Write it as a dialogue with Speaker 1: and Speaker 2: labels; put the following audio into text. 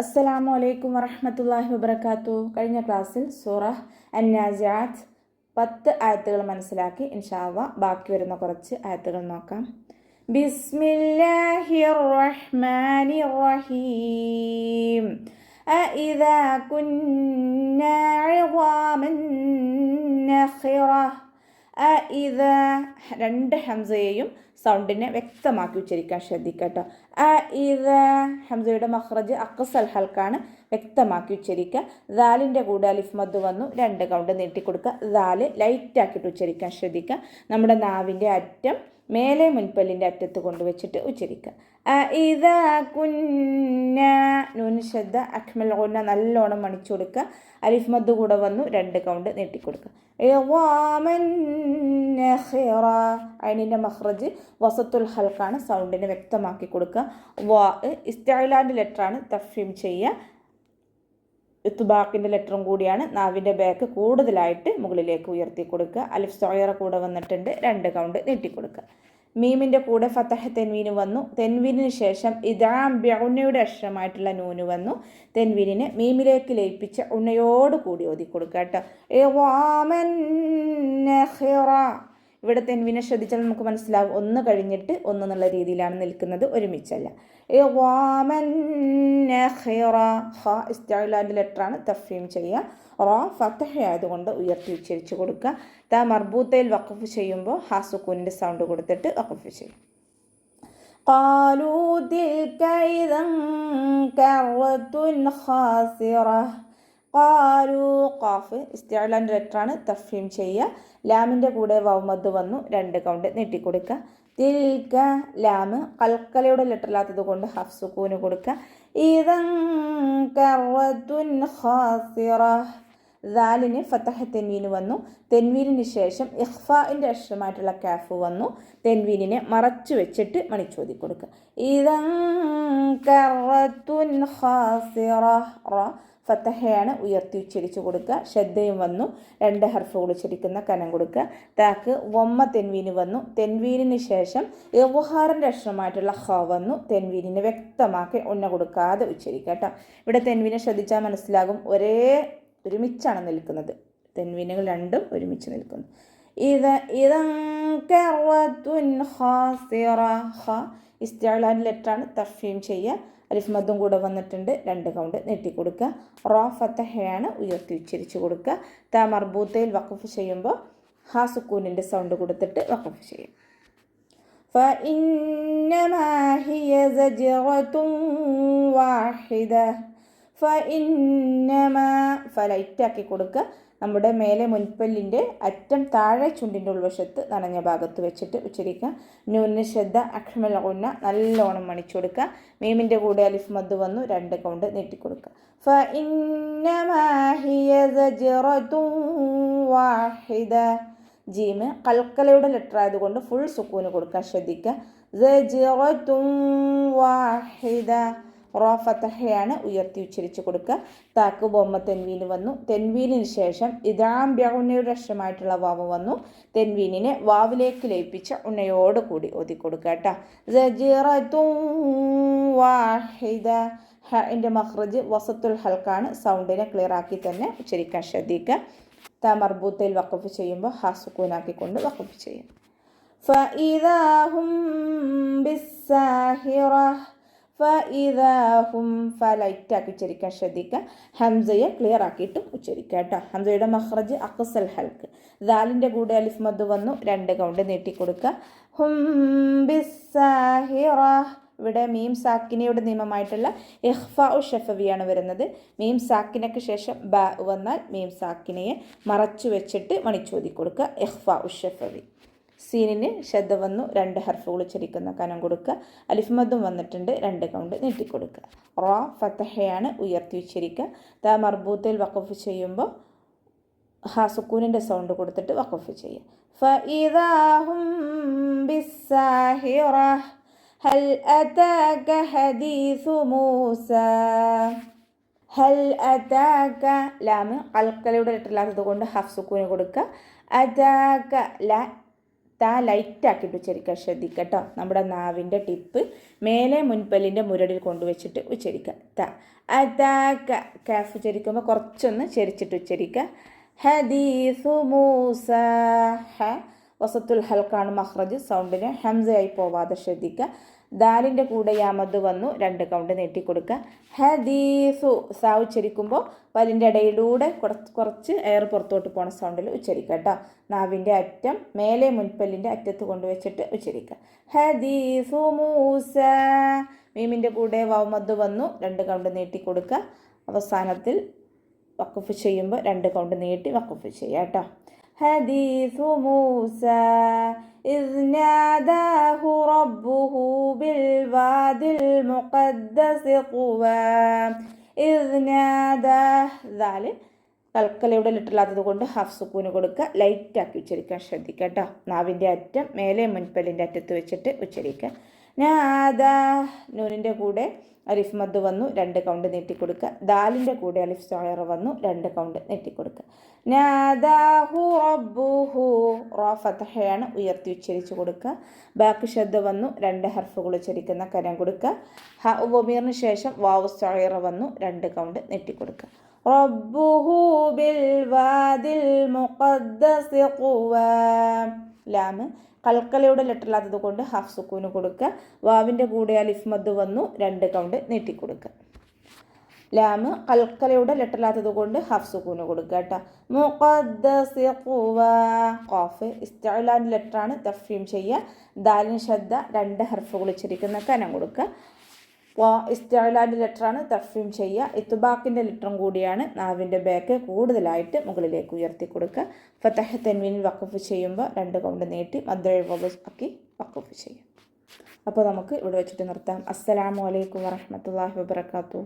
Speaker 1: അസ്സലാമു അലൈക്കും വറഹ്മത്തുള്ളാഹി വബറകാതുഹു. കഴിഞ്ഞ ക്ലാസ്സിൽ സൂറ അൻ-നാസിആത്ത് 10 ആയത്തുകൾ മനസ്സിലാക്കി. ഇൻഷാ അല്ലാഹ് ബാക്കി വരുന്ന കുറച്ച് ആയത്തുകൾ നോക്കാം. ബിസ്മില്ലാഹിർ റഹ്മാനിർ റഹീം. അഇദാ കുന്നാ ഇളാമൻ നഖിറ. അഇദ രണ്ട് ഹംസയെയും സൗണ്ടിനെ വ്യക്തമാക്കി ഉച്ചരിക്കാൻ ശ്രദ്ധിക്കട്ടോ. അഇദ ഹംസയുടെ മഖ്റജ് അഖ്സൽ ഹൽക്കാണ്, വ്യക്തമാക്കി ഉച്ചരിക്കുക. ദാലിൻ്റെ കൂടെ അലിഫ് മദ് വന്നു, 2 കൗണ്ട് നീട്ടിക്കൊടുക്കുക. ദാല് ലൈറ്റാക്കിയിട്ട് ഉച്ചരിക്കാൻ ശ്രദ്ധിക്കുക. നമ്മുടെ നാവിൻ്റെ അറ്റം മേലെ മുൻപല്ലിൻ്റെ അറ്റത്ത് കൊണ്ടുവച്ചിട്ട് ഉച്ചരിക്കുക. അഇദാ കുന്ന നൂന് ശദ്ദ അക്മൽ ഗുന്ന നല്ലോണം മണിച്ചു കൊടുക്കുക. അലിഫ് മദ് കൂടെ വന്നു, 2 കൗണ്ട് നീട്ടിക്കൊടുക്കുക. ഇളാമൻ നഖിറ അതിൻ്റെ മഖ്റജ് വസത്തുൽ ഹൽക്കാണ്, സൗണ്ടിനെ വ്യക്തമാക്കി കൊടുക്കുക. വാ ഇസ്തിഅലാൻ്റെ ലെറ്ററാണ്, തഫ്ഹീം ചെയ്യുക. ഇത്ബാഖിൻ്റെ ലെറ്ററും കൂടിയാണ്. നാവിൻ്റെ ബാക്ക് കൂടുതലായിട്ട് മുകളിലേക്ക് ഉയർത്തി കൊടുക്കുക. അലിഫ് സോയറ കൂടെ വന്നിട്ടുണ്ട്, 2 കൗണ്ട് നീട്ടിക്കൊടുക്കുക. മീമിൻ്റെ കൂടെ ഫതഹ് തെൻവീന് വന്നു. തെൻവീനിന് ശേഷം ഇദാം ബിഉന്നയുടെ അക്ഷരമായിട്ടുള്ള നൂന് വന്നു. തെൻവീനിനെ മീമിലേക്ക് ലയിപ്പിച്ച് ഉണ്ണയോട് കൂടി ഓതി കൊടുക്കുക കേട്ടോ. ഇളാമൻ നഖിറ. ഇവിടെ തെൻവീനെ ശ്രദ്ധിച്ചാൽ നമുക്ക് മനസ്സിലാവും, ഒന്ന് കഴിഞ്ഞിട്ട് ഒന്ന് എന്നുള്ള രീതിയിലാണ് നിൽക്കുന്നത്, ഒരുമിച്ചല്ല. ഇളാമൻ നഖിറ. ഖ ഇസ്തിഅലാൻ്റെ ലെറ്ററാണ്, തഫ്ഹീം ചെയ്യുക. റ ഫതഹ ആയതുകൊണ്ട് ഉയർത്തി ഉച്ചരിച്ച് കൊടുക്കുക. ത മർബൂത്തയിൽ വഖഫ് ചെയ്യുമ്പോൾ ഹാ സുക്കൂനിൻ്റെ സൗണ്ട് കൊടുത്തിട്ട് വഖഫ് ചെയ്യും. ഖാലൂ തിൽക ഇദൻ കറത്തുൻ ഖാസിറ. ഖാലൂ ഖാഫ് ഇസ്തിഅലാൻ്റെ ലെറ്ററാണ്, തഫ്ഹീം ചെയ്യുക. ലാമിൻ്റെ കൂടെ വൗ മദ് വന്നു, 2 കൗണ്ട് നീട്ടിക്കൊടുക്കുക. തിൽക ലാമ് കൽക്കലയുടെ ലെറ്ററില്ലാത്തത് കൊണ്ട് ഹഫ് സുക്കൂന് കൊടുക്കുക. ഇദൻ കറത്തുൻ ഖാസിറ. ദാലിന് ഫതഹ തെൻവീന് വന്നു. തെൻവീനിന് ശേഷം ഇഖ്ഫാഇൻ്റെ അക്ഷരമായിട്ടുള്ള കാഫ് വന്നു. തെൻവീനിനെ മറച്ചു വെച്ചിട്ട് മണിച്ചോതി കൊടുക്കുക. ഇദൻ കറത്തുൻ ഖാസിറ. റ ഫതഹയാണ്, ഉയർത്തി ഉച്ചരിച്ച് കൊടുക്കുക. ശ്രദ്ധയും വന്നു, 2 ഹർഫുകൾ ഉച്ചരിക്കുന്ന കനം കൊടുക്കുക. താക്ക് വമ്മ തെൻവീന് വന്നു. തെൻവീനിന് ശേഷം ഇദ്ഹാറിൻ്റെ അക്ഷരമായിട്ടുള്ള ഖ വന്നു. തെൻവീനിനെ വ്യക്തമാക്കി ഉണ്ണ കൊടുക്കാതെ ഉച്ചരിക്കുക കേട്ടോ. ഇവിടെ തെൻവീനെ ശ്രദ്ധിച്ചാൽ മനസ്സിലാകും, ഒരുമിച്ചാണ് നിൽക്കുന്നത്. തെൻവീനുകൾ രണ്ടും ഒരുമിച്ച് നിൽക്കുന്നു. ഇദൻ കറത്തുൻ ഖാസിറ. ഖ ഇസ്തിഅലാൻ്റെ ലെറ്ററാണ്, തഫ്ഹീം ചെയ്യുക. അലിഫ് മദ്ദും കൂടെ വന്നിട്ടുണ്ട്, 2 കൗണ്ട് നീട്ടിക്കൊടുക്കുക. റ ഫതഹയാണ്, ഉയർത്തി ഉച്ചരിച്ച് കൊടുക്കുക. ത മർബൂത്തയിൽ വഖഫ് ചെയ്യുമ്പോൾ ഹാ സുക്കൂനിൻ്റെ സൗണ്ട് കൊടുത്തിട്ട് വഖഫ് ചെയ്യും. ഫഇന്നമാ ഹിയ സജ്റത്തുൻ വാഹിദ. ഫഇന്നമാ ലൈറ്റാക്കി കൊടുക്കുക. നമ്മുടെ മേലെ മുൻപല്ലിൻ്റെ അറ്റം താഴെ ചുണ്ടിൻ്റെ ഉൾവശത്ത് നനഞ്ഞ ഭാഗത്ത് വെച്ചിട്ട് ഉച്ചരിക്കുക. നൂനിന് ശ്രദ്ധ അക്മൽ ഗുന്ന നല്ലോണം മണിച്ചു കൊടുക്കുക. മീമിൻ്റെ കൂടെ അലിഫ് മദ് വന്നു, 2 കൗണ്ട് നീട്ടിക്കൊടുക്കുക. ഫഇന്നമാ ഹിയ സജ്റത്തുൻ വാഹിദ. ജീമ് കൽക്കലയുടെ ലെറ്റർ ആയതുകൊണ്ട് ഫുൾ സുക്കൂന് കൊടുക്കാൻ ശ്രദ്ധിക്കുക. സജ്റത്തുൻ വാഹിദ. റ ഫതഹയാണ്, ഉയർത്തി ഉച്ചരിച്ച് കൊടുക്കുക. താക്ക് ബൊമ്മ തെൻവീന് വന്നു. തെൻവീനിന് ശേഷം ഇദാം ബിഉന്നയുടെ അക്ഷരമായിട്ടുള്ള വാവ് വന്നു. തെൻവീനിനെ വാവിലേക്ക് ലയിപ്പിച്ച ഉണ്ണയോട് കൂടി ഓതി കൊടുക്കുക കേട്ടോ. സജ്റത്തുൻ വാഹിദ. ഹഇൻ്റെ മഖ്റജ് വസത്തുൽ ഹൽക്കാണ്, സൗണ്ടിനെ ക്ലിയർ ആക്കി തന്നെ ഉച്ചരിക്കാൻ ശ്രദ്ധിക്കുക. ത മർബൂത്തയിൽ വഖഫ് ചെയ്യുമ്പോൾ ഹാ സുക്കൂനാക്കിക്കൊണ്ട് വഖഫ് ചെയ്യും. ഫഇദാ ഹും ബിസ്സാഹിറ. ഫഇദാഹും ലൈറ്റാക്കി ഉച്ചരിക്കാൻ ശ്രദ്ധിക്കുക. ഹംസയെ ക്ലിയർ ആക്കിയിട്ടും ഉച്ചരിക്കുക കേട്ടോ. ഹംസയുടെ മഖ്റജ് അഖ്സൽ ഹൽക്ക്. ദാലിൻ്റെ കൂടെ അലിഫ് മദ് വന്നു, 2 കൗണ്ട് നീട്ടിക്കൊടുക്കുക. ഹും ബിസ്സാഹിറ. ഇവിടെ മീം സാക്കിനയുടെ നിയമമായിട്ടുള്ള ഇഖ്ഫാഉ ഷഫവിയാണ് വരുന്നത്. മീം സാക്കിനയ്ക്ക് ശേഷം ബ വന്നാൽ മീം സാക്കിനയെ മറച്ചു വെച്ചിട്ട് മണിച്ചോതി കൊടുക്കുക. ഇഖ്ഫാഉ ഷഫവി. സീനിന് ശബ്ദ വന്നു, 2 ഹർഫുകൾ ഉച്ചരിക്കുന്ന കനം കൊടുക്കുക. അലിഫ് മദ്ദും വന്നിട്ടുണ്ട്, 2 കൗണ്ട് നീട്ടിക്കൊടുക്കുക. റ ഫതഹയാണ്, ഉയർത്തി ഉച്ചരിക്കുക. ത മർബൂത്തയിൽ വഖഫ് ചെയ്യുമ്പോൾ ഹാ സുക്കൂനിൻ്റെ സൗണ്ട് കൊടുത്തിട്ട് വഖഫ് ചെയ്യുക. ഫഇദാ ഹും ബിസ്സാഹിറ. ഹൽ അതാക ഹദീസു മൂസ. ഹൽ അതാക ലാമ് കൽക്കലയുടെ ലെറ്ററില്ലാത്തത് കൊണ്ട് ഹഫ് സുക്കൂന് കൊടുക്കുക. അതാക ല താ ലൈറ്റാക്കിയിട്ട് ഉച്ചരിക്കാൻ ശ്രദ്ധിക്കുക കേട്ടോ. നമ്മുടെ നാവിൻ്റെ ടിപ്പ് മേലെ മുൻപല്ലിൻ്റെ മുരടിൽ കൊണ്ടുവച്ചിട്ട് ഉച്ചരിക്കുക. ത അതാക കാഫ് ഉച്ചരിക്കുമ്പോൾ കുറച്ചൊന്ന് ചെരിച്ചിട്ട് ഉച്ചരിക്കുക. ഹദീസു മൂസ. ഹ വസത്തുൽ ഹൽക്കാണ് മഹ്റജ്, സൗണ്ടിന് ഹംസയായി പോവാതെ ശ്രദ്ധിക്കുക. ദാലിൻ്റെ കൂടെ യാമദ് വന്നു, 2 കൗണ്ട് നീട്ടിക്കൊടുക്കുക. ഹദീസു സാ ഉച്ചരിക്കുമ്പോൾ പല്ലിൻ്റെ ഇടയിലൂടെ കുറച്ച് എയർ പുറത്തോട്ട് പോണ സൗണ്ടിൽ ഉച്ചരിക്കുക കേട്ടോ. നാവിൻ്റെ അറ്റം മേലെ മുൻപല്ലിൻ്റെ അറ്റത്ത് കൊണ്ടുവച്ചിട്ട് ഉച്ചരിക്കുക. ഹദീസു മൂസ. മീമിൻ്റെ കൂടെ വൗമദ് വന്നു, 2 കൗണ്ട് നീട്ടിക്കൊടുക്കുക. അവസാനത്തിൽ വഖഫ് ചെയ്യുമ്പോൾ 2 കൗണ്ട് നീട്ടി വഖഫ് ചെയ്യുക കേട്ടോ. ഹദീസു മൂസ إذ ناداه ربه بالوادي المقدس طوى إذ ناداه. ദാല് കൽക്കലയുടെ ലിറ്ററില്ലാത്തത് കൊണ്ട് ഹാഫ് സുക്കൂന് കൊടുക്കുക. ലൈറ്റാക്കി ഉച്ചരിക്കാൻ ശ്രദ്ധിക്കുക കേട്ടോ. നാവിൻ്റെ അറ്റം മേലെ മുൻപല്ലിൻ്റെ അറ്റത്ത് വെച്ചിട്ട് ഉച്ചരിക്കുക. നാദാ. നൂനിൻ്റെ കൂടെ അലിഫ് മദ് വന്നു, 2 കൗണ്ട് നീട്ടിക്കൊടുക്കുക. ദാലിൻ്റെ കൂടെ അലിഫ് സോയർ വന്നു, 2 കൗണ്ട് നീട്ടിക്കൊടുക്കുക. നാദാഹു റബ്ബുഹു. റോ ഫതഹയാണ്, ഉയർത്തി ഉച്ചരിച്ച് കൊടുക്കുക. ബാക്കി ശബ്ദ വന്നു, 2 ഹർഫുകൾ ഉച്ചരിക്കുന്ന കരം കൊടുക്കുക. ഹ ഉബമീറിന് ശേഷം വാവ് സോയർ വന്നു, 2 കൗണ്ട് നീട്ടിക്കൊടുക്കുക. റബ്ബുഹു ബിൽ വാദിൽ മുഖദ്ദസി ഖുവാ. ലാം കൽക്കലയുടെ ലെറ്ററില്ലാത്തത് കൊണ്ട് ഹാഫ് സുക്കൂന് കൊടുക്കുക. വാവിൻ്റെ കൂടെ അലിഫ് മദ് വന്നു, 2 കൗണ്ട് നീട്ടിക്കൊടുക്കുക. ലാമ് കൽക്കലയുടെ ലെറ്ററില്ലാത്തത് കൊണ്ട് ഹാഫ് സുക്കൂന് കൊടുക്കുക കേട്ടോ. മുഖദ്ദസി ഖുവാ. ഖാഫ് ഇസ്തിഅലാൻ്റെ ലെറ്ററാണ്, തഫ്ഹീം ചെയ്യുക. ദാലിന് ശദ്ദ, 2 ഹർഫുകൾ ഉച്ചരിക്കുന്ന കനം കൊടുക്കുക. ഇസ്തിഅലാൻ്റെ ലെറ്ററാണ്, തഫ്ഹീം ചെയ്യുക. ഇത്ബാഖിൻ്റെ ലെറ്ററും കൂടിയാണ്. നാവിൻ്റെ ബാക്ക് കൂടുതലായിട്ട് മുകളിലേക്ക് ഉയർത്തി കൊടുക്കുക. ഫതഹ് തൻവീനിൽ വഖഫ് ചെയ്യുമ്പോൾ 2 കൗണ്ട് നീട്ടി മദ്ദ ആക്കി വഖഫ് ചെയ്യുക. അപ്പോൾ നമുക്ക് ഇവിടെ വെച്ചിട്ട് നിർത്താം. അസ്സലാമു അലൈക്കും വറഹ്മത്തുള്ളാഹി വബറകാതുഹു.